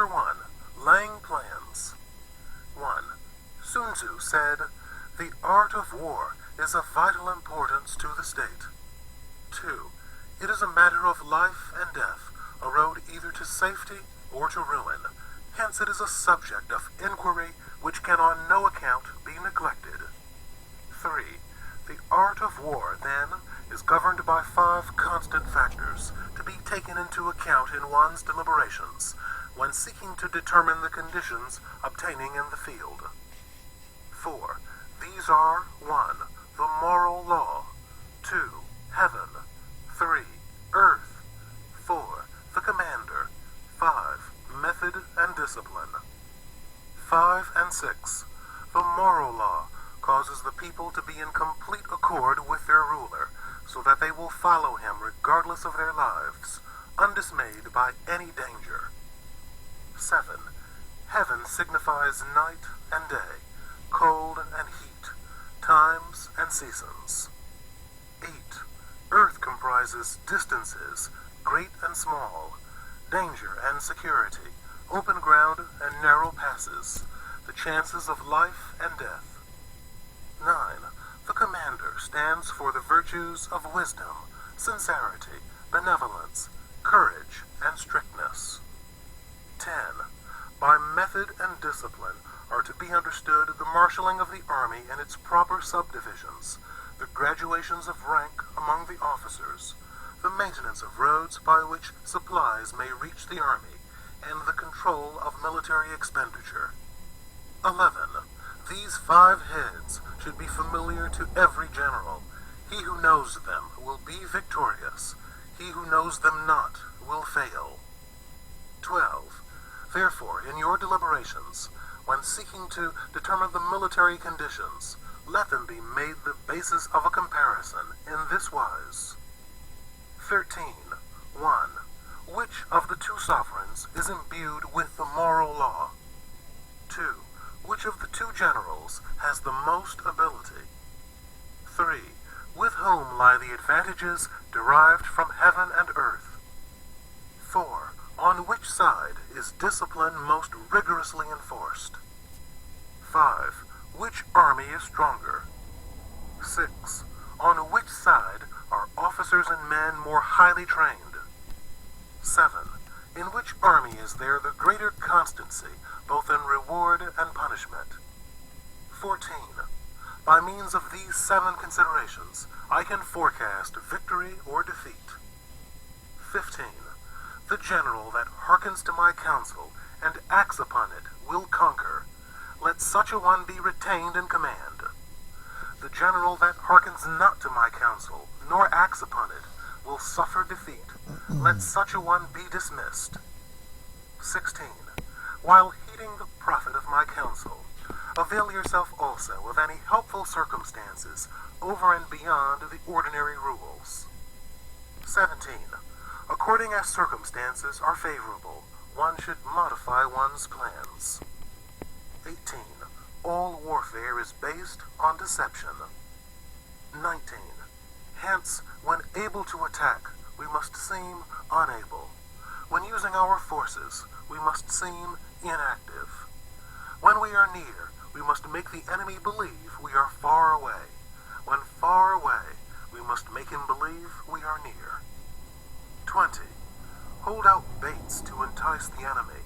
Chapter 1. Laying Plans. 1. Sun Tzu said, "The art of war is of vital importance to the state." 2. It is a matter of life and death, a road either to safety or to ruin. Hence it is a subject of inquiry which can on no account be neglected. 3. The art of war, then, is governed by 5 constant factors to be taken into account in one's deliberations when seeking to determine the conditions obtaining in the field. 4. These are 1. The moral law, 2. Heaven, 3. Earth, 4. The commander, 5. Method and discipline. 5 and 6. The moral law causes the people to be in complete accord with their ruler, so that they will follow him regardless of their lives, undismayed by any danger. 7. Heaven signifies night and day, cold and heat, times and seasons. 8. Earth comprises distances, great and small, danger and security, open ground and narrow passes, the chances of life and death. 9. The commander stands for the virtues of wisdom, sincerity, benevolence, courage, and strictness. 10. By method and discipline are to be understood the marshalling of the army in its proper subdivisions, the graduations of rank among the officers, the maintenance of roads by which supplies may reach the army, and the control of military expenditure. 11. These 5 heads should be familiar to every general. He who knows them will be victorious. He who knows them not will fail. 12. Therefore, in your deliberations, when seeking to determine the military conditions, let them be made the basis of a comparison in this wise. 13. 1. Which of the 2 sovereigns is imbued with the moral law? 2. Which of the 2 generals has the most ability? 3. With whom lie the advantages derived from heaven and earth? 4. On which side is discipline most rigorously enforced? 5. Which army is stronger? 6. On which side are officers and men more highly trained? 7. In which army is there the greater constancy, both in reward and punishment? 14. By means of these 7 considerations, I can forecast victory or defeat. 15. The general that hearkens to my counsel and acts upon it will conquer. Let such a one be retained in command. The general that hearkens not to my counsel, nor acts upon it, will suffer defeat. Let such a one be dismissed. 16. While heeding the profit of my counsel, avail yourself also of any helpful circumstances over and beyond the ordinary rules. 17. According as circumstances are favorable, one should modify one's plans. 18. All warfare is based on deception. 19. Hence, when able to attack, we must seem unable. When using our forces, we must seem inactive. When we are near, we must make the enemy believe we are far away. When far away, we must make him believe we are near. 20. Hold out baits to entice the enemy,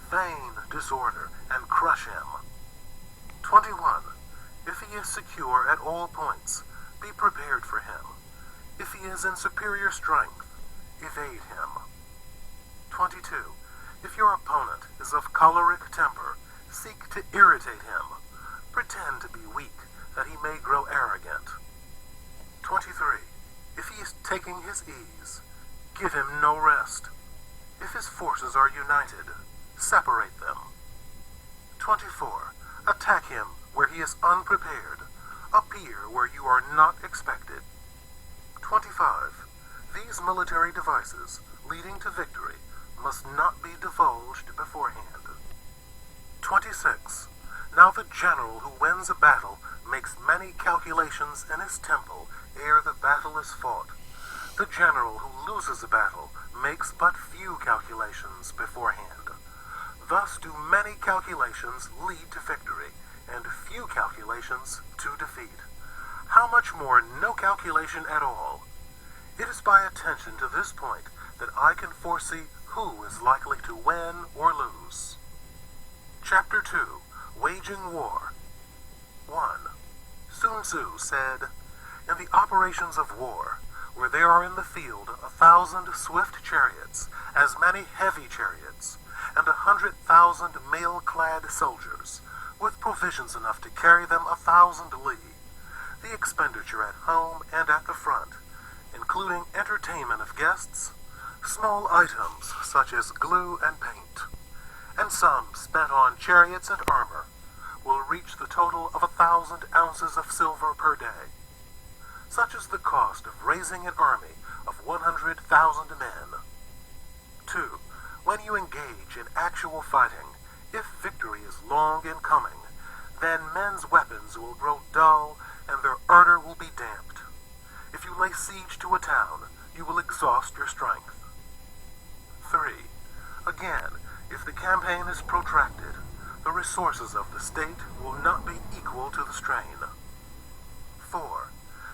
feign disorder, and crush him. 21. If he is secure at all points, be prepared for him. If he is in superior strength, evade him. 22. If your opponent is of choleric temper, seek to irritate him. Pretend to be weak, that he may grow arrogant. 23. If he is taking his ease, give him no rest. If his forces are united, separate them. 24. Attack him where he is unprepared. Appear where you are not expected. 25. These military devices, leading to victory, must not be divulged beforehand. 26. Now the general who wins a battle makes many calculations in his temple ere the battle is fought. The general who loses a battle makes but few calculations beforehand. Thus do many calculations lead to victory, and few calculations to defeat. How much more no calculation at all? It is by attention to this point that I can foresee who is likely to win or lose. Chapter 2. Waging War. 1. Sun Tzu said, "In the operations of war, where there are in the field 1,000 swift chariots, as many heavy chariots, and 100,000 mail-clad soldiers, with provisions enough to carry them 1,000 li, the expenditure at home and at the front, including entertainment of guests, small items such as glue and paint, and sums spent on chariots and armor, will reach the total of 1,000 ounces of silver per day. Such is the cost of raising an army of 100,000 men." 2. When you engage in actual fighting, if victory is long in coming, then men's weapons will grow dull and their ardor will be damped. If you lay siege to a town, you will exhaust your strength. 3. Again, if the campaign is protracted, the resources of the state will not be equal to the strain. 4.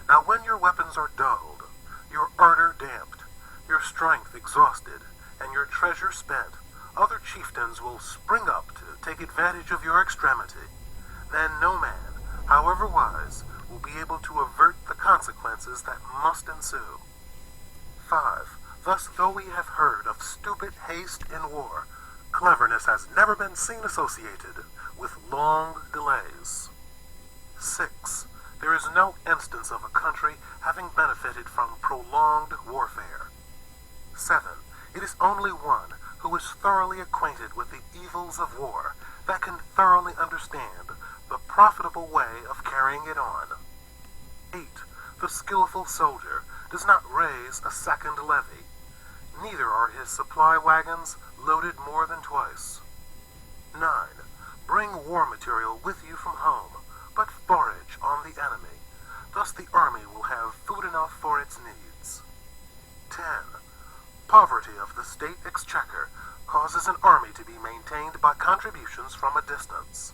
Now when your weapons are dulled, your ardor damped, your strength exhausted, and your treasure spent, other chieftains will spring up to take advantage of your extremity. Then no man, however wise, will be able to avert the consequences that must ensue. 5. Thus, though we have heard of stupid haste in war, cleverness has never been seen associated with long delays. 6. There is no instance of a country having benefited from prolonged warfare. 7. It is only one who is thoroughly acquainted with the evils of war that can thoroughly understand the profitable way of carrying it on. 8. The skillful soldier does not raise a second levy. Neither are his supply wagons loaded more than twice. 9. Bring war material with you from home, but forage on the enemy. Thus the army will have food enough for its needs. 10. Poverty of the state exchequer causes an army to be maintained by contributions from a distance.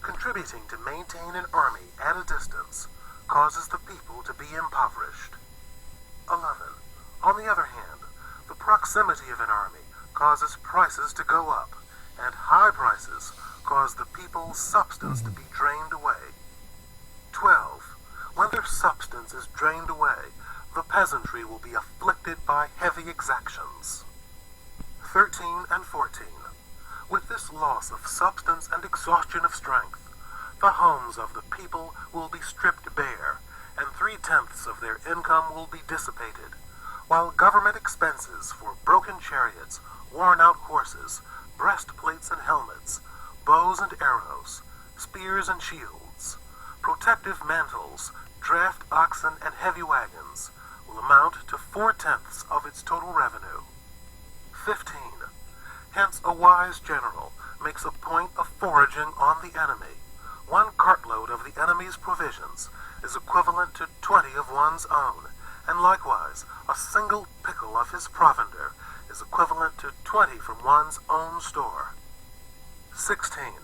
Contributing to maintain an army at a distance causes the people to be impoverished. 11. On the other hand, the proximity of an army causes prices to go up, and high prices cause the people's substance to be drained away. 12. When their substance is drained away, the peasantry will be afflicted by heavy exactions. 13 and 14. With this loss of substance and exhaustion of strength, the homes of the people will be stripped bare, and 3/10 of their income will be dissipated, while government expenses for broken chariots, worn-out horses, breastplates and helmets, bows and arrows, spears and shields, protective mantles, draft oxen and heavy wagons, will amount to 4/10 of its total revenue. 15. Hence a wise general makes a point of foraging on the enemy. 1 cartload of the enemy's provisions is equivalent to 20 of one's own, and likewise a single pickle of his provender is equivalent to 20 from one's own store. 16.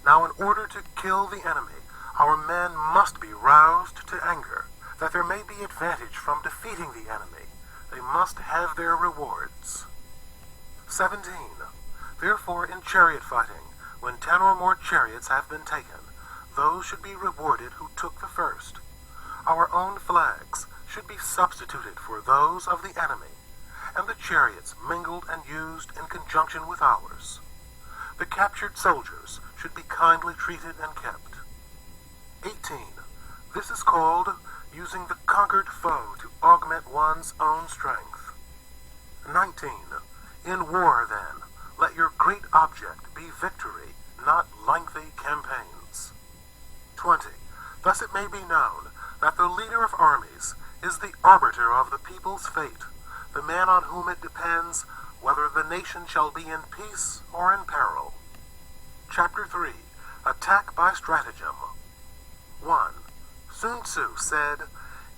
Now in order to kill the enemy, our men must be roused to anger, that there may be advantage from defeating the enemy. They must have their rewards. 17. Therefore in chariot fighting, when 10 or more chariots have been taken, those should be rewarded who took the first. Our own flags should be substituted for those of the enemy, and the chariots mingled and used in conjunction with ours. The captured soldiers should be kindly treated and kept. 18. This is called using the conquered foe to augment one's own strength. 19. In war, then, let your great object be victory, not lengthy campaigns. 20. Thus it may be known that the leader of armies is the arbiter of the people's fate, the man on whom it depends whether the nation shall be in peace or in peril. Chapter 3. Attack by Stratagem. 1. Sun Tzu said,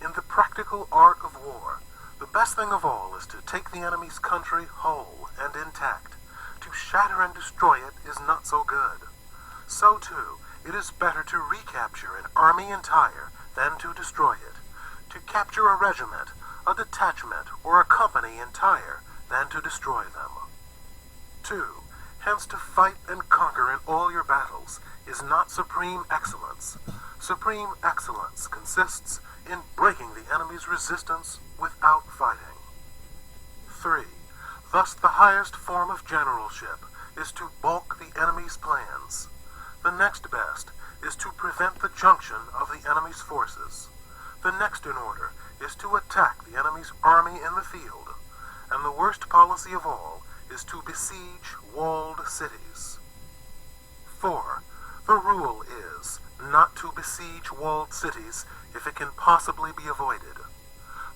"In the practical art of war, the best thing of all is to take the enemy's country whole and intact, to shatter and destroy it is not so good. So too, it is better to recapture an army entire than to destroy it, to capture a regiment, a detachment, or a company entire than to destroy them. 2. Hence to fight and conquer in all your battles is not supreme excellence. Supreme excellence consists in breaking the enemy's resistance without fighting. 3. Thus the highest form of generalship is to balk the enemy's plans. The next best is to prevent the junction of the enemy's forces. The next in order is to attack the enemy's army in the field. And the worst policy of all is to besiege walled cities. 4. The rule is not to besiege walled cities if it can possibly be avoided.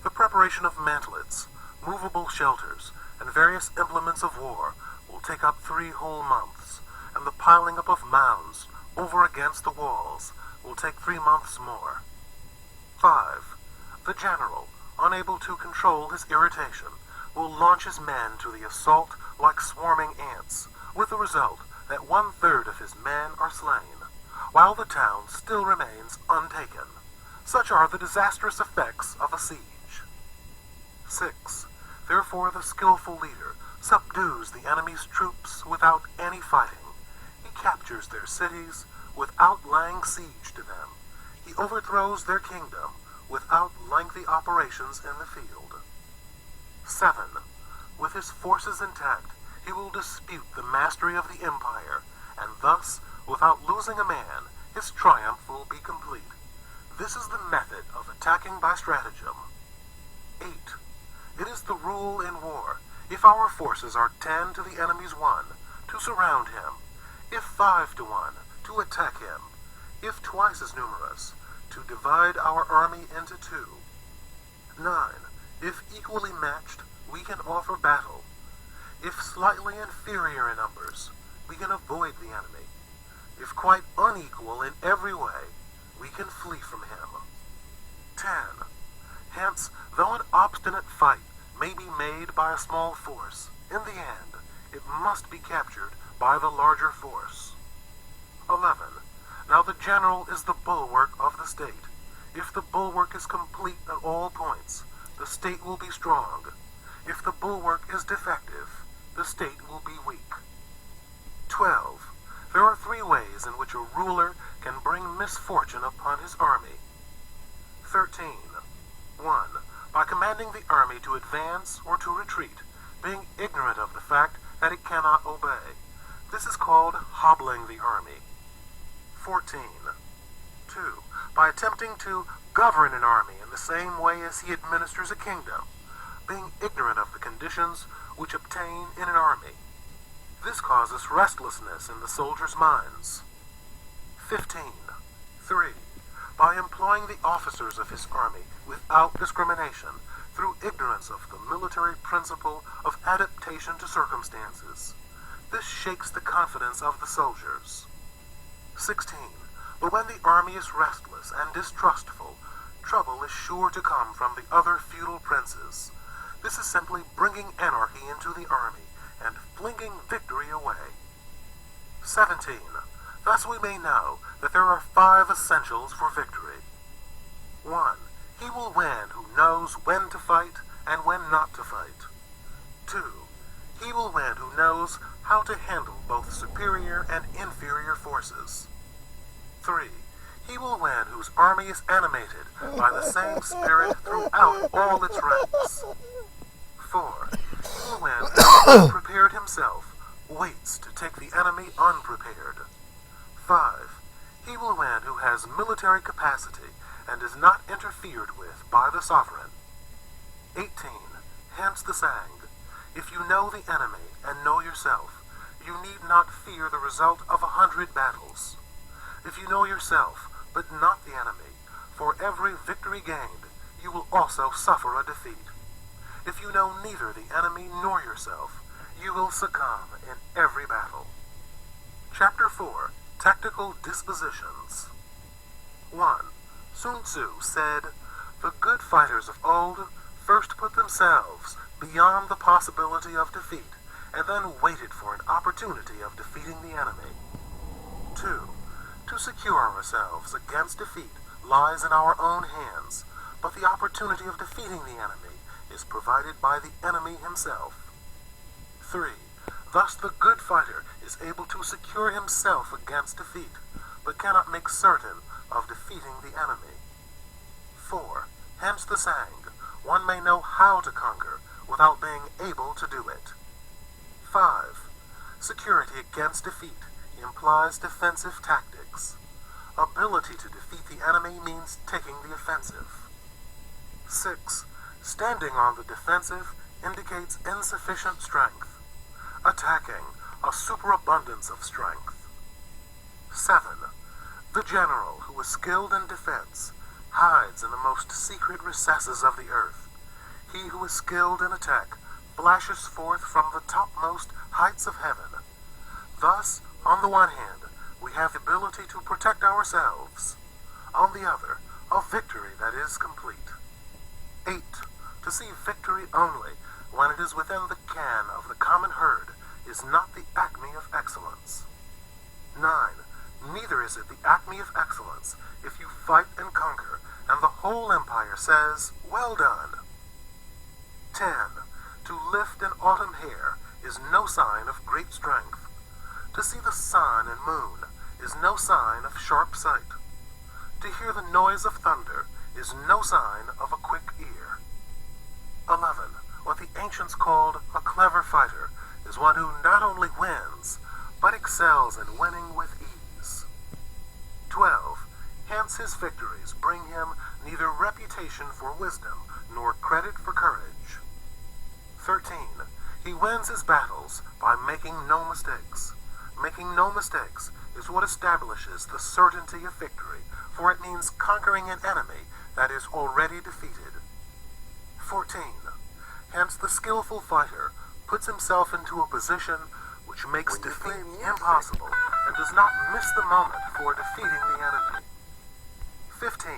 The preparation of mantlets, movable shelters, and various implements of war will take up 3 whole months, and the piling up of mounds over against the walls will take 3 months more. 5. The general, unable to control his irritation, will launch his men to the assault like swarming ants, with the result that 1/3 of his men are slain, while the town still remains untaken. Such are the disastrous effects of a siege. 6. Therefore the skillful leader subdues the enemy's troops without any fighting. He captures their cities without laying siege to them. He overthrows their kingdom without lengthy operations in the field. 7. With his forces intact, he will dispute the mastery of the empire, and thus, without losing a man, his triumph will be complete. This is the method of attacking by stratagem. 8. It is the rule in war, if our forces are 10 to the enemy's 1, to surround him, if 5 to 1, to attack him, if twice as numerous, to divide our army into 2. 9. If equally matched, we can offer battle. If slightly inferior in numbers, we can avoid the enemy. If quite unequal in every way, we can flee from him. 10. Hence, though an obstinate fight may be made by a small force, in the end, it must be captured by the larger force. 11. Now the general is the bulwark of the state. If the bulwark is complete at all points, the state will be strong. If the bulwark is defective, the state will be weak. 12. There are 3 ways in which a ruler can bring misfortune upon his army. 13. 1. By commanding the army to advance or to retreat, being ignorant of the fact that it cannot obey. This is called hobbling the army. 14. 2. By attempting to govern an army in the same way as he administers a kingdom, being ignorant of the conditions which obtain in an army. This causes restlessness in the soldiers' minds. 15. 3. By employing the officers of his army without discrimination, through ignorance of the military principle of adaptation to circumstances. This shakes the confidence of the soldiers. 16. But when the army is restless and distrustful, trouble is sure to come from the other feudal princes. This is simply bringing anarchy into the army and flinging victory away. 17. Thus we may know that there are 5 essentials for victory. 1. He will win who knows when to fight and when not to fight. 2. He will win who knows how to handle both superior and inferior forces. 3. He will win whose army is animated by the same spirit throughout all its ranks. 4. He will win who, prepared himself, waits to take the enemy unprepared. 5. He will win who has military capacity and is not interfered with by the sovereign. 18. Hence the saying, if you know the enemy and know yourself, you need not fear the result of 100 battles. If you know yourself, but not the enemy, for every victory gained, you will also suffer a defeat. If you know neither the enemy nor yourself, you will succumb in every battle. Chapter 4. Tactical Dispositions. 1. Sun Tzu said, the good fighters of old first put themselves beyond the possibility of defeat, and then waited for an opportunity of defeating the enemy. 2. To secure ourselves against defeat lies in our own hands, but the opportunity of defeating the enemy is provided by the enemy himself. 3. Thus the good fighter is able to secure himself against defeat, but cannot make certain of defeating the enemy. 4. Hence the saying, one may know how to conquer without being able to do it. 5. Security against defeat implies defensive tactics. Ability to defeat the enemy means taking the offensive. 6. Standing on the defensive indicates insufficient strength. Attacking, a superabundance of strength. 7. The general who is skilled in defense hides in the most secret recesses of the earth. He who is skilled in attack flashes forth from the topmost heights of heaven. Thus, on the one hand, we have the ability to protect ourselves. On the other, a victory that is complete. 8. To see victory only when it is within the ken of the common herd is not the acme of excellence. 9. Neither is it the acme of excellence if you fight and conquer, and the whole empire says, well done. 10. To lift an autumn hair is no sign of great strength. To see the sun and moon is no sign of sharp sight. To hear the noise of thunder is no sign of a quick ear. 11. What the ancients called a clever fighter is one who not only wins, but excels in winning with ease. 12. Hence his victories bring him neither reputation for wisdom nor credit for courage. 13. He wins his battles by making no mistakes. Making no mistakes is what establishes the certainty of victory, for it means conquering an enemy that is already defeated. 14. Hence the skillful fighter puts himself into a position which makes defeat impossible and does not miss the moment for defeating the enemy. 15.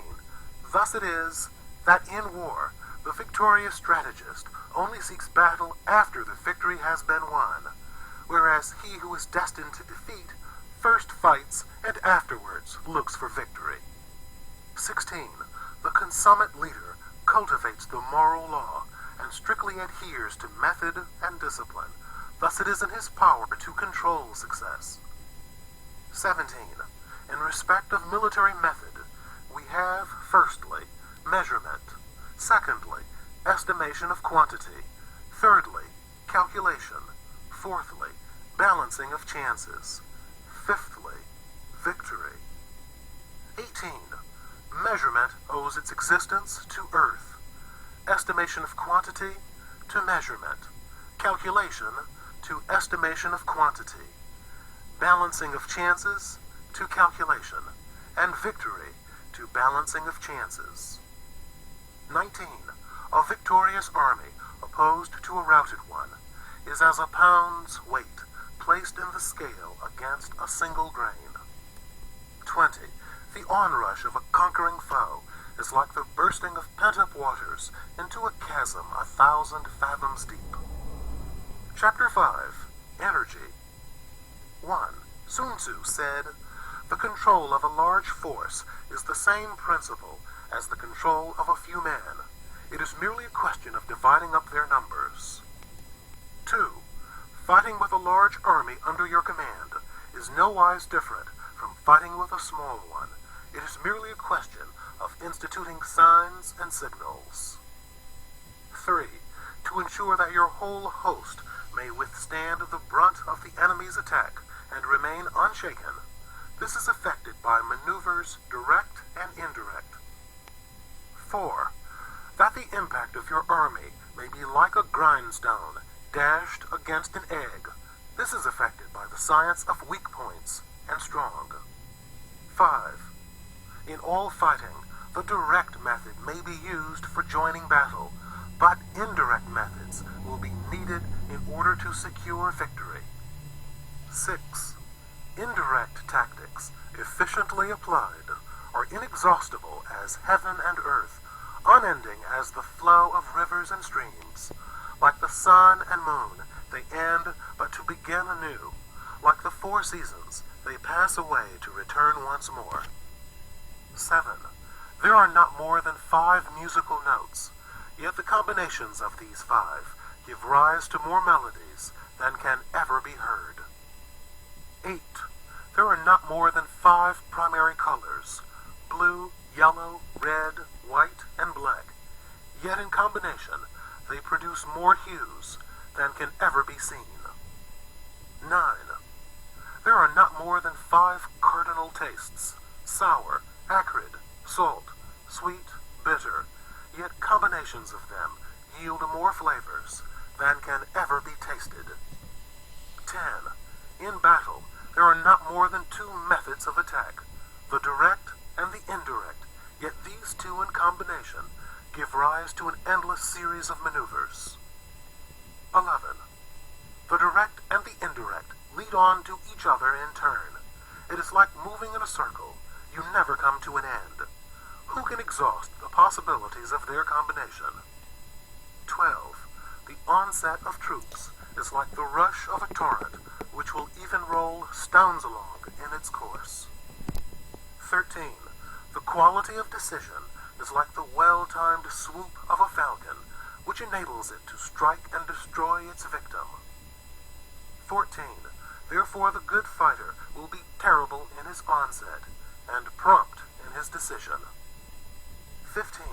Thus it is that in war, the victorious strategist only seeks battle after the victory has been won, whereas he who is destined to defeat first fights and afterwards looks for victory. 16. The consummate leader cultivates the moral law and strictly adheres to method and discipline. Thus it is in his power to control success. 17. In respect of military method, we have, firstly, measurement. Secondly, estimation of quantity. Thirdly, calculation. Fourthly, balancing of chances. Fifthly, victory. 18. Measurement owes its existence to earth. Estimation of quantity to measurement. Calculation to estimation of quantity. Balancing of chances to calculation. And victory to balancing of chances. 19. A victorious army opposed to a routed one is as a pound's weight placed in the scale against a single grain. 20. The onrush of a conquering foe is like the bursting of pent-up waters into a chasm 1,000 fathoms deep. Chapter 5. Energy. 1. Sun Tzu said, "The control of a large force is the same principle as the control of a few men. It is merely a question of dividing up their numbers." 2. Fighting with a large army under your command is nowise different from fighting with a small one. It is merely a question of instituting signs and signals. 3. To ensure that your whole host may withstand the brunt of the enemy's attack and remain unshaken, this is effected by maneuvers direct and indirect. 4. That the impact of your army may be like a grindstone dashed against an egg, this is effected by the science of weak points and strong. 5. In all fighting, the direct method may be used for joining battle, but indirect methods will be needed in order to secure victory. 6. Indirect tactics, efficiently applied, are inexhaustible as heaven and earth, unending as the flow of rivers and streams. Like the sun and moon, they end but to begin anew. Like the four seasons, they pass away to return once more. 7. There are not more than 5 musical notes, yet the combinations of these 5 give rise to more melodies than can ever be heard. 8. There are not more than 5 primary colors, blue, yellow, red, white, and black, yet in combination they produce more hues than can ever be seen. 9. There are not more than 5 cardinal tastes, sour, acrid, salt, sweet, bitter, yet combinations of them yield more flavors than can ever be tasted. 10. In battle, there are not more than 2 methods of attack, the direct and the indirect, yet these 2 in combination give rise to an endless series of maneuvers. 11. The direct and the indirect lead on to each other in turn. It is like moving in a circle. You never come to an end. Who can exhaust the possibilities of their combination? 12. The onset of troops is like the rush of a torrent, which will even roll stones along in its course. 13. The quality of decision is like the well-timed swoop of a falcon, which enables it to strike and destroy its victim. 14. Therefore the good fighter will be terrible in his onset, and prompt in his decision. 15.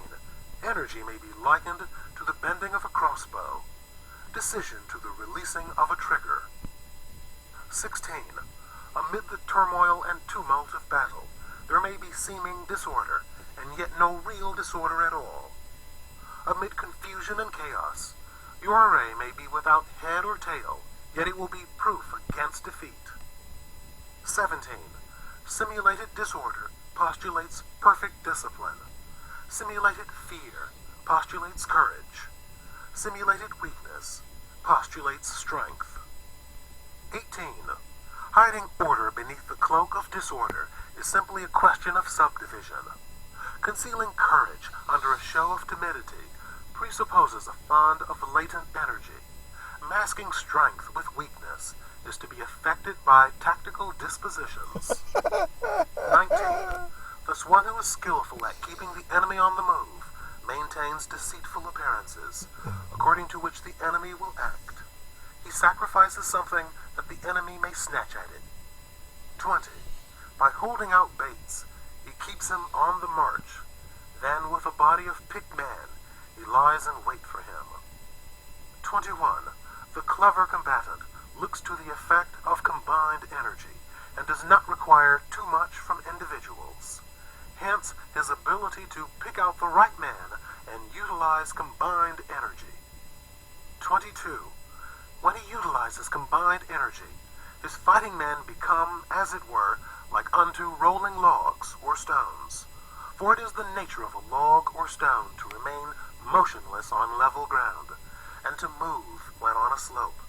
Energy may be likened to the bending of a crossbow, decision to the releasing of a trigger. 16. Amid the turmoil and tumult of battle, there may be seeming disorder, and yet no real disorder at all. Amid confusion and chaos, your array may be without head or tail, yet it will be proof against defeat. 17. Simulated disorder postulates perfect discipline. Simulated fear postulates courage. Simulated weakness postulates strength. 18. Hiding order beneath the cloak of disorder is simply a question of subdivision. Concealing courage under a show of timidity presupposes a fund of latent energy. Masking strength with weakness is to be effected by tactical dispositions. 19. Thus one who is skillful at keeping the enemy on the move maintains deceitful appearances, according to which the enemy will act. He sacrifices something that the enemy may snatch at it. 20. By holding out baits, he keeps him on the march. Then with a body of picked men, he lies in wait for him. 21. The clever combatant looks to the effect of combined energy and does not require too much from individuals. Hence, his ability to pick out the right man and utilize combined energy. 22. When he utilizes combined energy, his fighting men become, as it were, like unto rolling logs or stones. For it is the nature of a log or stone to remain motionless on level ground, and to move when on a slope,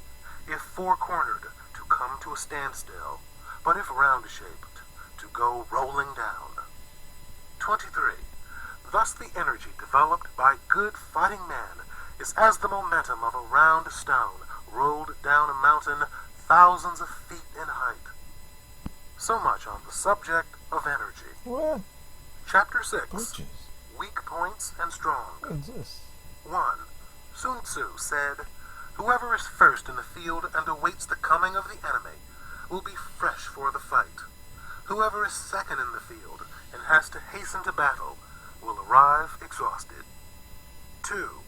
if four-cornered, to come to a standstill, but if round-shaped, to go rolling down. 23. Thus the energy developed by good fighting men is as the momentum of a round stone rolled down a mountain thousands of feet in height. So much on the subject of energy. What? Chapter 6. Bitches. Weak points and strong. What's this? 1. Sun Tzu said, "Whoever is first in the field and awaits the coming of the enemy will be fresh for the fight. Whoever is second in the field and has to hasten to battle will arrive exhausted." 2.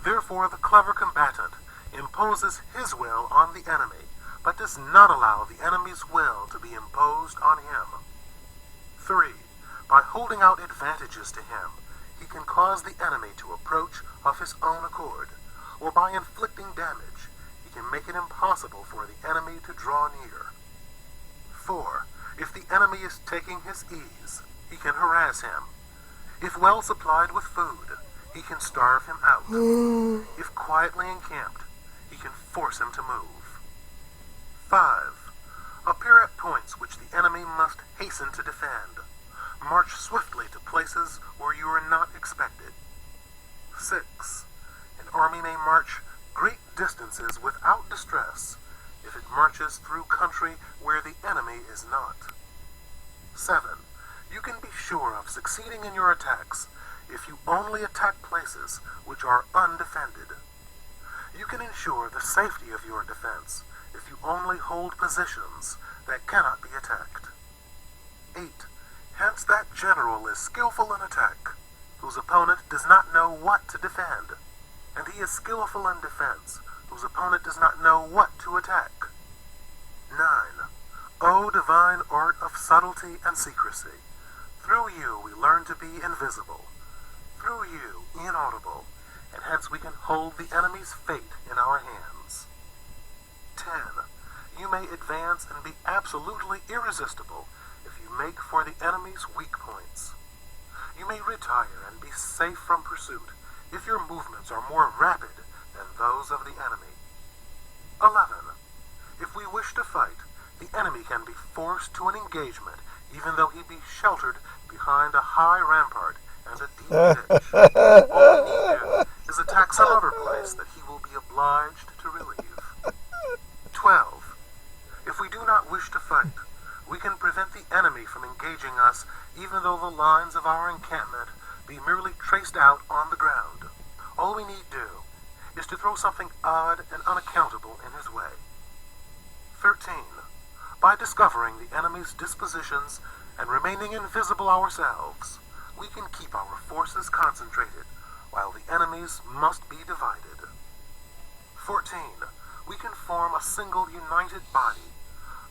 Therefore the clever combatant imposes his will on the enemy, but does not allow the enemy's will to be imposed on him. 3. By holding out advantages to him, he can cause the enemy to approach of his own accord, or by inflicting damage, he can make it impossible for the enemy to draw near. 4. If the enemy is taking his ease, he can harass him. If well supplied with food, he can starve him out. If quietly encamped, he can force him to move. 5. Appear at points which the enemy must hasten to defend. March swiftly to places where you are not expected. 6. An army may march great distances without distress if it marches through country where the enemy is not. 7. You can be sure of succeeding in your attacks if you only attack places which are undefended. You can ensure the safety of your defense if you only hold positions that cannot be attacked. 8. Hence that general is skillful in attack, whose opponent does not know what to defend, and he is skillful in defense, whose opponent does not know what to attack. 9. O divine art of subtlety and secrecy, through you we learn to be invisible, through you inaudible, and hence we can hold the enemy's fate in our hands. 10. You may advance and be absolutely irresistible if you make for the enemy's weak points. You may retire and be safe from pursuit if your movements are more rapid than those of the enemy. 11. If we wish to fight, the enemy can be forced to an engagement even though he be sheltered behind a high rampart and a deep ditch. All we need do is attack some other place that he will be obliged to relieve. 12. If we do not wish to fight, we can prevent the enemy from engaging us even though the lines of our encampment be merely traced out on the ground. All we need do is to throw something odd and unaccountable in his way. 13. By discovering the enemy's dispositions and remaining invisible ourselves, we can keep our forces concentrated while the enemy's must be divided. 14. We can form a single united body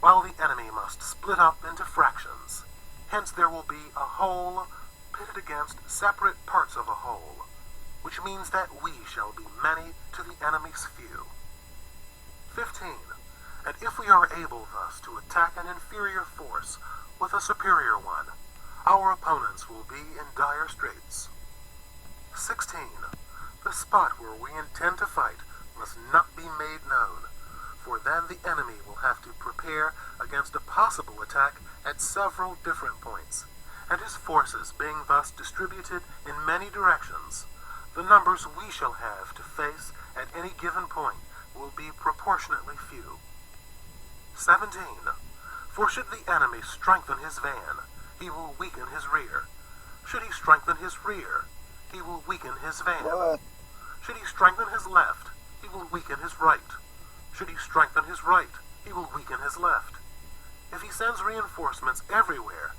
while the enemy must split up into fractions. Hence there will be a whole pitted against separate parts of a whole, which means that we shall be many to the enemy's few. 15. And if we are able thus to attack an inferior force with a superior one, our opponents will be in dire straits. 16. The spot where we intend to fight must not be made known, for then the enemy will have to prepare against a possible attack at several different points, and his forces being thus distributed in many directions, the numbers we shall have to face at any given point will be proportionately few. 17. For should the enemy strengthen his van, he will weaken his rear. Should he strengthen his rear, he will weaken his van. What? Should he strengthen his left, he will weaken his right. Should he strengthen his right, he will weaken his left. If he sends reinforcements everywhere,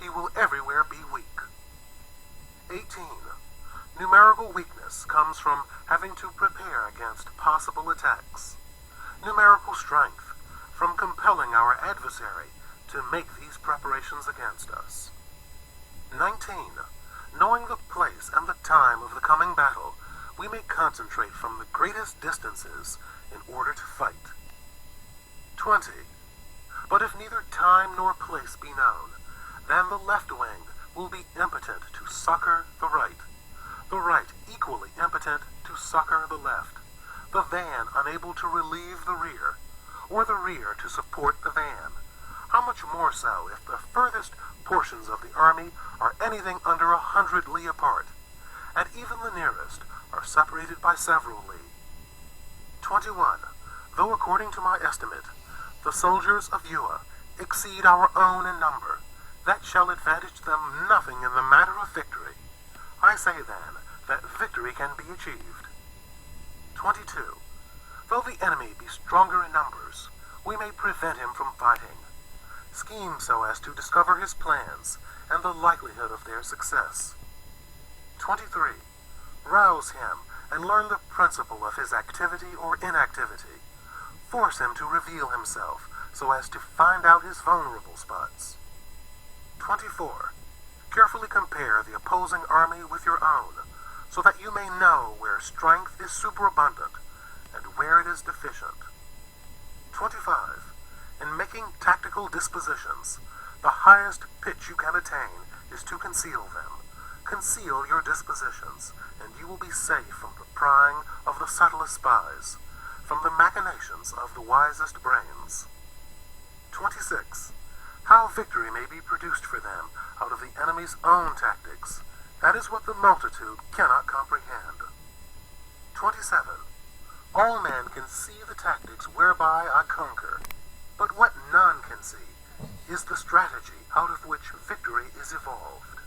he will everywhere be weak. 18. Numerical weakness comes from having to prepare against possible attacks. Numerical strength from compelling our adversary to make these preparations against us. 19. Knowing the place and the time of the coming battle, we may concentrate from the greatest distances in order to fight. 20. But if neither time nor place be known, then the left wing will be impotent to succor the right equally impotent to succor the left, the van unable to relieve the rear, or the rear to support the van. How much more so if the furthest portions of the army are anything under 100 li apart, and even the nearest are separated by several li. 21. Though according to my estimate, the soldiers of Eua exceed our own in number, that shall advantage them nothing in the matter of victory. I say then that victory can be achieved. 22. Though the enemy be stronger in numbers, we may prevent him from fighting. Scheme so as to discover his plans and the likelihood of their success. 23. Rouse him and learn the principle of his activity or inactivity. Force him to reveal himself so as to find out his vulnerable spots. 24. Carefully compare the opposing army with your own, so that you may know where strength is superabundant and where it is deficient. 25. In making tactical dispositions, the highest pitch you can attain is to conceal them. Conceal your dispositions, and you will be safe from the prying of the subtlest spies, from the machinations of the wisest brains. 26. How victory may be produced for them out of the enemy's own tactics, that is what the multitude cannot comprehend. 27. All men can see the tactics whereby I conquer, but what none can see is the strategy out of which victory is evolved.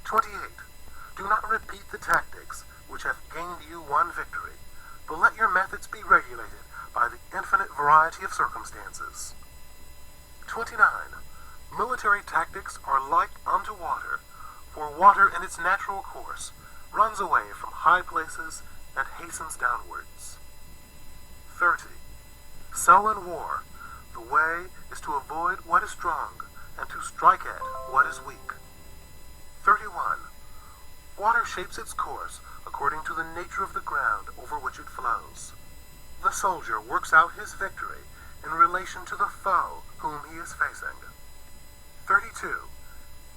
28. Do not repeat the tactics which have gained you one victory, but let your methods be regulated by the infinite variety of circumstances. 29. Military tactics are like unto water, for water in its natural course runs away from high places and hastens downwards. 30. So in war, the way is to avoid what is strong and to strike at what is weak. 31. Water shapes its course according to the nature of the ground over which it flows. The soldier works out his victory in relation to the foe whom he is facing. 32.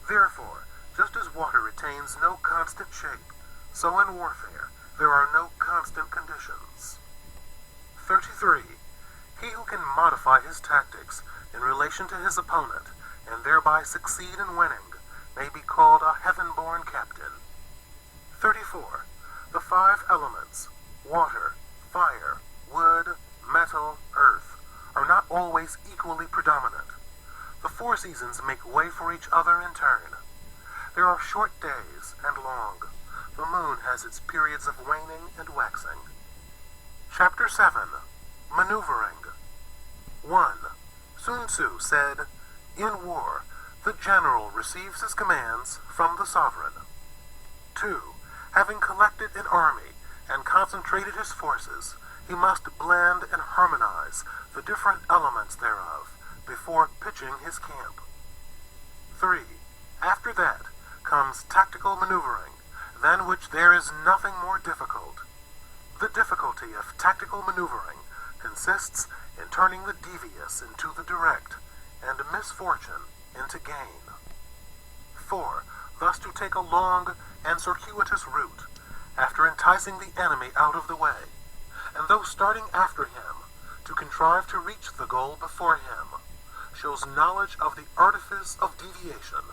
Therefore, just as water retains no constant shape, so in warfare there are no constant conditions. 33. He who can modify his tactics in relation to his opponent, and thereby succeed in winning, may be called a heaven-born captain. 34. The 5 elements, water, fire, wood, metal, earth, are not always equally predominant. The 4 seasons make way for each other in turn. There are short days and long. The moon has its periods of waning and waxing. Chapter 7. Maneuvering. 1. Sun Tzu said, "In war, the general receives his commands from the sovereign." 2. Having collected an army and concentrated his forces, he must blend and harmonize the different elements thereof before pitching his camp. 3. After that comes tactical maneuvering, than which there is nothing more difficult. The difficulty of tactical maneuvering consists in turning the devious into the direct, and misfortune into gain. 4. Thus to take a long and circuitous route, after enticing the enemy out of the way, and though starting after him, to contrive to reach the goal before him, shows knowledge of the artifice of deviation.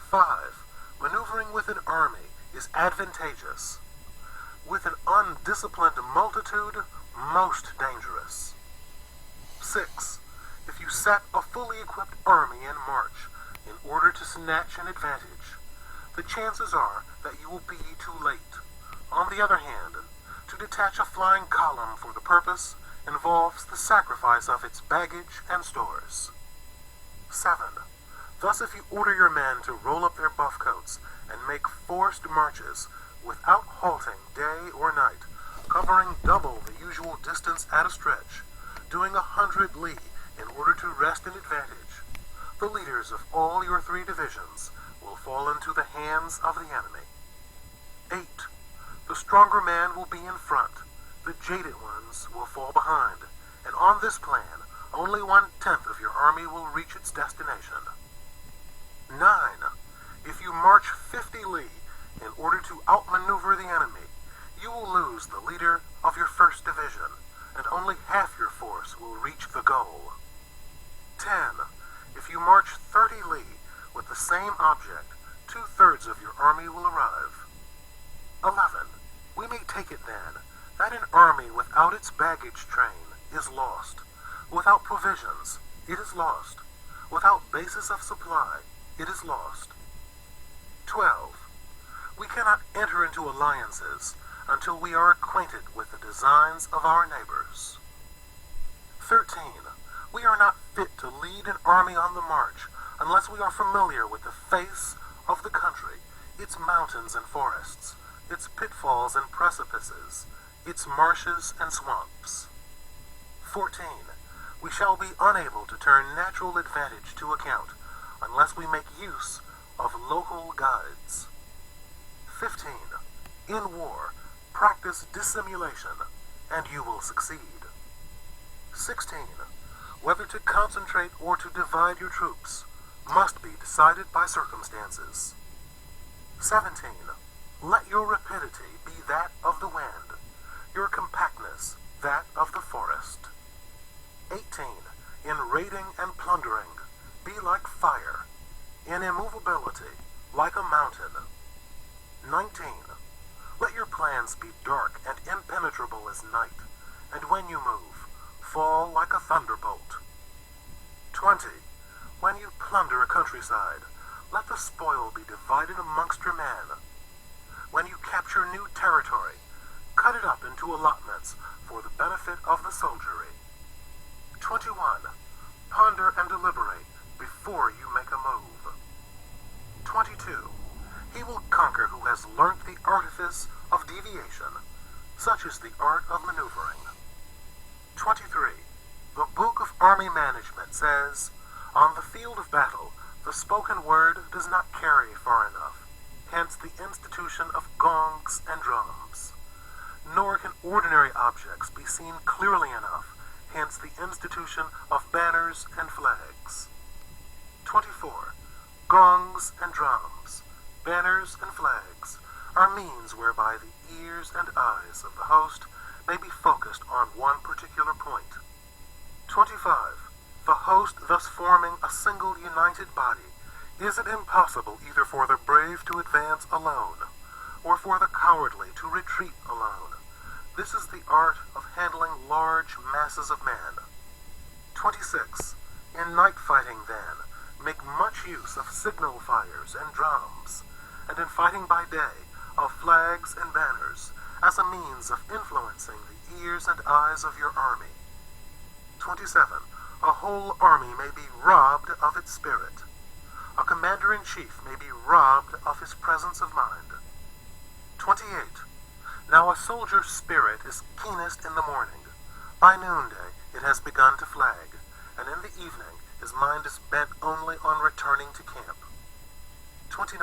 5. Maneuvering with an army is advantageous. With an undisciplined multitude, most dangerous. 6. If you set a fully equipped army in march in order to snatch an advantage, the chances are that you will be too late. On the other hand, to detach a flying column for the purpose involves the sacrifice of its baggage and stores. 7. Thus if you order your men to roll up their buff coats and make forced marches without halting day or night, covering double the usual distance at a stretch, doing 100 li in order to wrest an advantage, the leaders of all your 3 divisions will fall into the hands of the enemy. 8. The stronger man will be in front, the jaded ones will fall behind, and on this plan, only 1/10 of your army will reach its destination. 9. If you march 50 li in order to outmaneuver the enemy, you will lose the leader of your 1st division, and only half your force will reach the goal. 10. If you march 30 li with the same object, 2/3 of your army will arrive. 11. We may take it then that an army without its baggage train is lost. Without provisions, it is lost. Without basis of supply, it is lost. 12. We cannot enter into alliances until we are acquainted with the designs of our neighbors. 13. We are not fit to lead an army on the march unless we are familiar with the face of the country, its mountains and forests, its pitfalls and precipices, its marshes and swamps. 14. We shall be unable to turn natural advantage to account unless we make use of local guides. 15. In war, practice dissimulation, and you will succeed. 16. Whether to concentrate or to divide your troops must be decided by circumstances. 17. Let your rapidity be that of the wind, your compactness that of the forest. 18. In raiding and plundering, be like fire, in immovability, like a mountain. 19. Let your plans be dark and impenetrable as night, and when you move, fall like a thunderbolt. 20. When you plunder a countryside, let the spoil be divided amongst your men. When you capture new territory, cut it up into allotments for the benefit of the soldiery. 21. Ponder and deliberate before you make a move. 22. He will conquer who has learnt the artifice of deviation, such as the art of maneuvering. 23. The Book of Army Management says, on the field of battle, the spoken word does not carry far enough, hence the institution of gongs and drums. Nor can ordinary objects be seen clearly enough, hence the institution of banners and flags. 24. Gongs and drums, banners and flags, are means whereby the ears and eyes of the host may be focused on one particular point. 25. The host thus forming a single united body, is it impossible either for the brave to advance alone, or for the cowardly to retreat alone. This is the art of handling large masses of men. 26. In night fighting, then, make much use of signal fires and drums, and in fighting by day, of flags and banners, as a means of influencing the ears and eyes of your army. 27. A whole army may be robbed of its spirit. A commander-in-chief may be robbed of his presence of mind. 28. Now a soldier's spirit is keenest in the morning. By noonday it has begun to flag, and in the evening his mind is bent only on returning to camp. 29.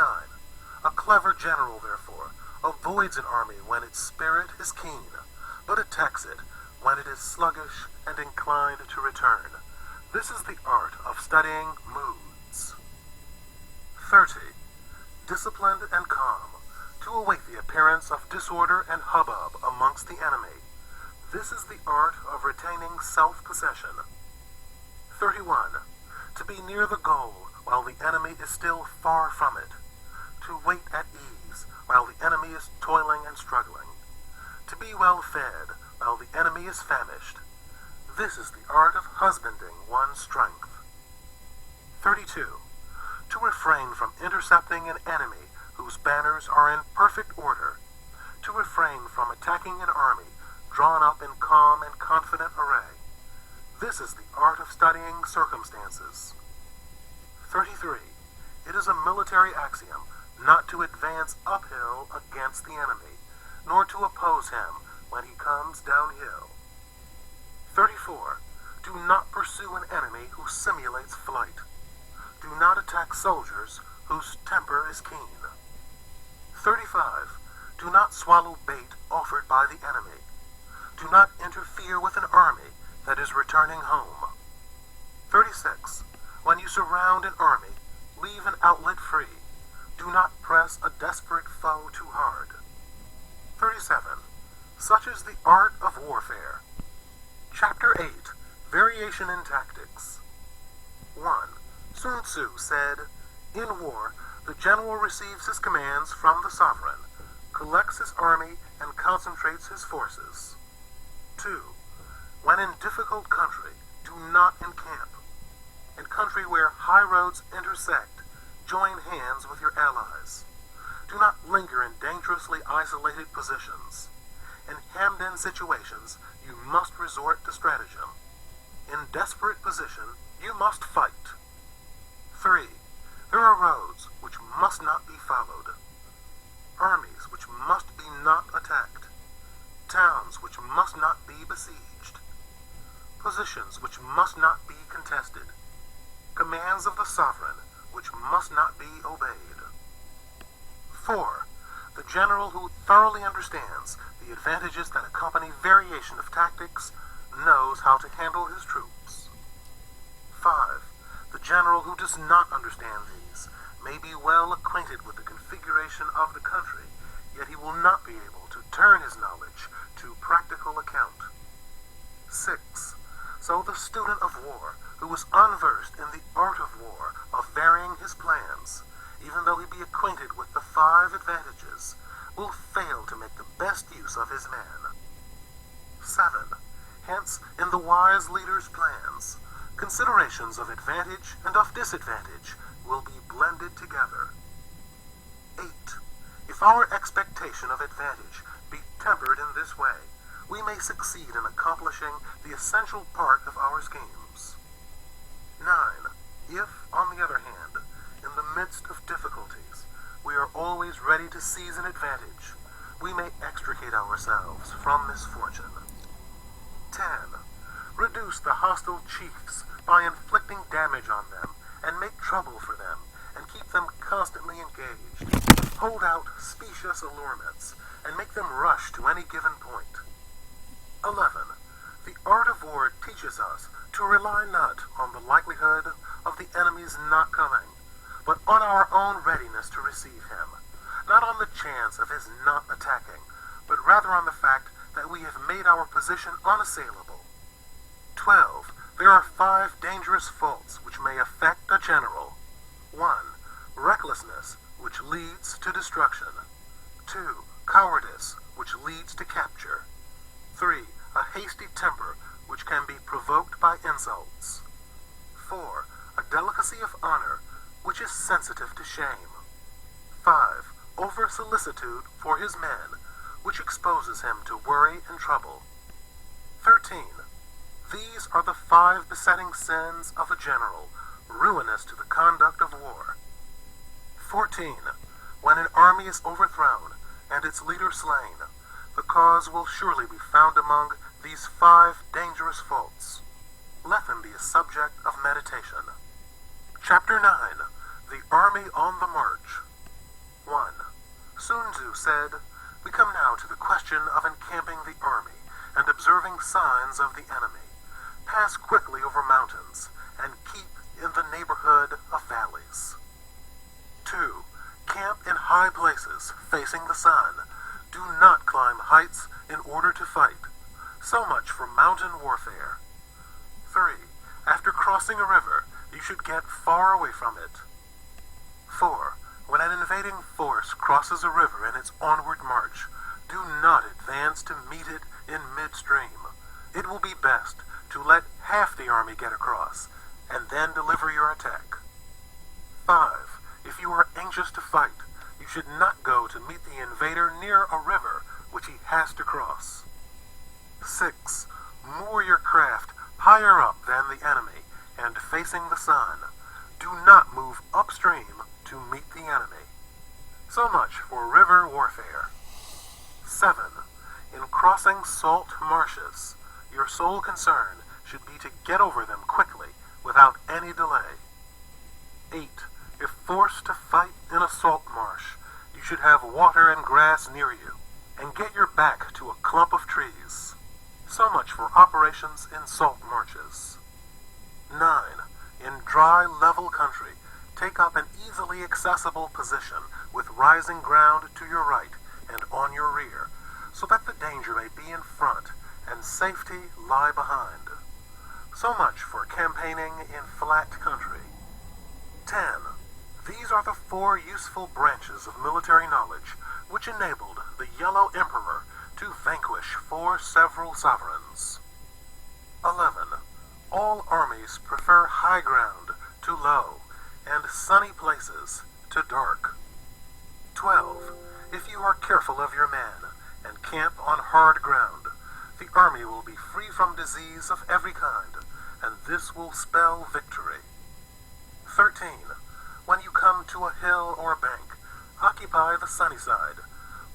A clever general, therefore, avoids an army when its spirit is keen, but attacks it when it is sluggish and inclined to return. This is the art of studying moods. 30. Disciplined and calm, to await the appearance of disorder and hubbub amongst the enemy. This is the art of retaining self-possession. 31. To be near the goal while the enemy is still far from it. To wait at ease while the enemy is toiling and struggling. To be well fed while the enemy is famished. This is the art of husbanding one's strength. 32. To refrain from intercepting an enemy whose banners are in perfect order. To refrain from attacking an army drawn up in calm and confident array. This is the art of studying circumstances. 33. It is a military axiom not to advance uphill against the enemy, nor to oppose him when he comes downhill. 34. Do not pursue an enemy who simulates flight. Do not attack soldiers whose temper is keen. 35. Do not swallow bait offered by the enemy. Do not interfere with an army that is returning home. 36. When you surround an army, leave an outlet free. Do not press a desperate foe too hard. 37. Such is the art of warfare. Chapter 8. Variation in Tactics. 1. Sun Tzu said, in war, the general receives his commands from the sovereign, collects his army, and concentrates his forces. 2. When in difficult country, do not encamp. In country where high roads intersect, join hands with your allies. Do not linger in dangerously isolated positions. In hemmed-in situations, you must resort to stratagem. In desperate position, you must fight. 3. There are roads which must not be followed. Armies which must be not attacked. Towns which must not be besieged. Positions which must not be contested. Commands of the sovereign which must not be obeyed. 4. The general who thoroughly understands the advantages that accompany variation of tactics knows how to handle his troops. 5. The general who does not understand these may be well acquainted with the configuration of the country, yet he will not be able to turn his knowledge to practical account. 6. So the student of war, who is unversed in the art of war, of varying his plans, even though he be acquainted with the 5 advantages, will fail to make the best use of his men. 7. Hence, in the wise leader's plans, considerations of advantage and of disadvantage will be blended together. 8. If our expectation of advantage be tempered in this way, we may succeed in accomplishing the essential part of our schemes. 9. If, on the other hand, in the midst of difficulties, we are always ready to seize an advantage, we may extricate ourselves from misfortune. 10. Reduce the hostile chiefs by inflicting damage on them, and make trouble for them, and keep them constantly engaged. Hold out specious allurements, and make them rush to any given point. 11. The art of war teaches us to rely not on the likelihood of the enemy's not coming, but on our own readiness to receive him, not on the chance of his not attacking, but rather on the fact that we have made our position unassailable. 12. There are 5 dangerous faults which may affect a general. 1. Recklessness, which leads to destruction. 2. Cowardice, which leads to capture. 3. A hasty temper, which can be provoked by insults. 4. A delicacy of honor, which is sensitive to shame. 5. Over-solicitude for his men, which exposes him to worry and trouble. 13. These are the 5 besetting sins of a general, ruinous to the conduct of war. 14. When an army is overthrown, and its leader slain, the cause will surely be found among these 5 dangerous faults. Let them be a subject of meditation. Chapter 9. The Army on the March. 1. Sun Tzu said, "We come now to the question of encamping the army and observing signs of the enemy. Pass quickly over mountains and keep in the neighborhood of valleys." 2. Camp in high places facing the sun. Do not climb heights in order to fight. So much for mountain warfare. 3. After crossing a river, you should get far away from it. 4. When an invading force crosses a river in its onward march, do not advance to meet it in midstream. It will be best to let half the army get across, and then deliver your attack. 5. If you are anxious to fight, you should not go to meet the invader near a river which he has to cross. 6. Moor your craft higher up than the enemy, and facing the sun. Do not move upstream to meet the enemy. So much for river warfare. 7. In crossing salt marshes, your sole concern should be to get over them quickly, without any delay. 8. If forced to fight in a salt marsh, you should have water and grass near you, and get your back to a clump of trees. So much for operations in salt marshes. 9. In dry, level country, take up an easily accessible position with rising ground to your right and on your rear, so that the danger may be in front and safety lie behind. So much for campaigning in flat country. 10. These are the 4 useful branches of military knowledge which enabled the Yellow Emperor to vanquish 4 several sovereigns. 11. All armies prefer high ground to low, and sunny places to dark. 12. If you are careful of your men, and camp on hard ground, the army will be free from disease of every kind, and this will spell victory. 13. When you come to a hill or bank, occupy the sunny side,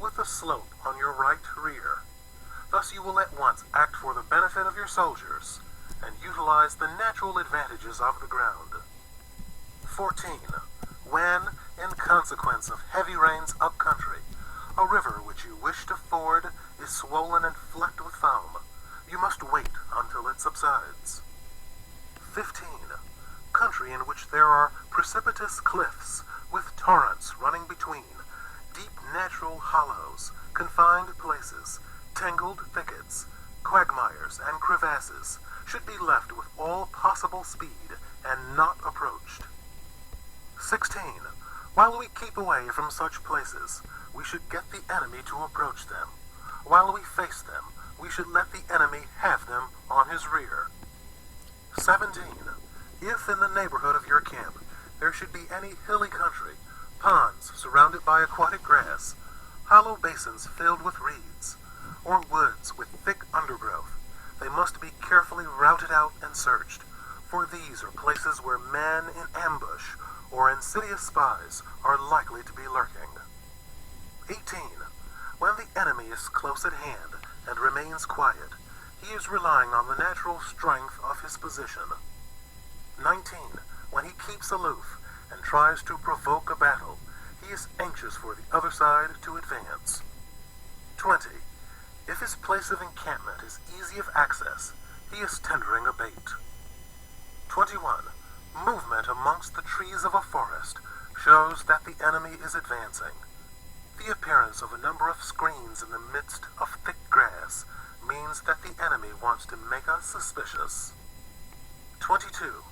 with the slope on your right rear. Thus you will at once act for the benefit of your soldiers, and utilize the natural advantages of the ground. 14. When, in consequence of heavy rains up country, a river which you wish to ford is swollen and flecked with foam, you must wait until it subsides. 15. Country in which there are precipitous cliffs, with torrents running between, deep natural hollows, confined places, tangled thickets, quagmires, and crevasses, should be left with all possible speed, and not approached. 16. While we keep away from such places, we should get the enemy to approach them. While we face them, we should let the enemy have them on his rear. 17. If in the neighborhood of your camp there should be any hilly country, ponds surrounded by aquatic grass, hollow basins filled with reeds, or woods with thick undergrowth, they must be carefully routed out and searched, for these are places where men in ambush or insidious spies are likely to be lurking. 18. When the enemy is close at hand and remains quiet, he is relying on the natural strength of his position. 19. When he keeps aloof and tries to provoke a battle, he is anxious for the other side to advance. 20. If his place of encampment is easy of access, he is tendering a bait. 21. Movement amongst the trees of a forest shows that the enemy is advancing. The appearance of a number of screens in the midst of thick grass means that the enemy wants to make us suspicious. 22.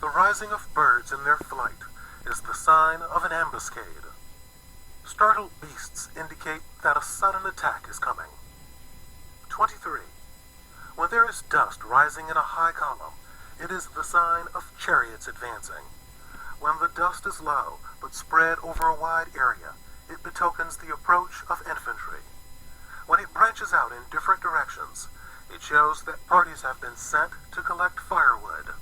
The rising of birds in their flight is the sign of an ambuscade. Startled beasts indicate that a sudden attack is coming. 23. When there is dust rising in a high column, it is the sign of chariots advancing. When the dust is low but spread over a wide area, it betokens the approach of infantry. When it branches out in different directions, it shows that parties have been sent to collect firewood.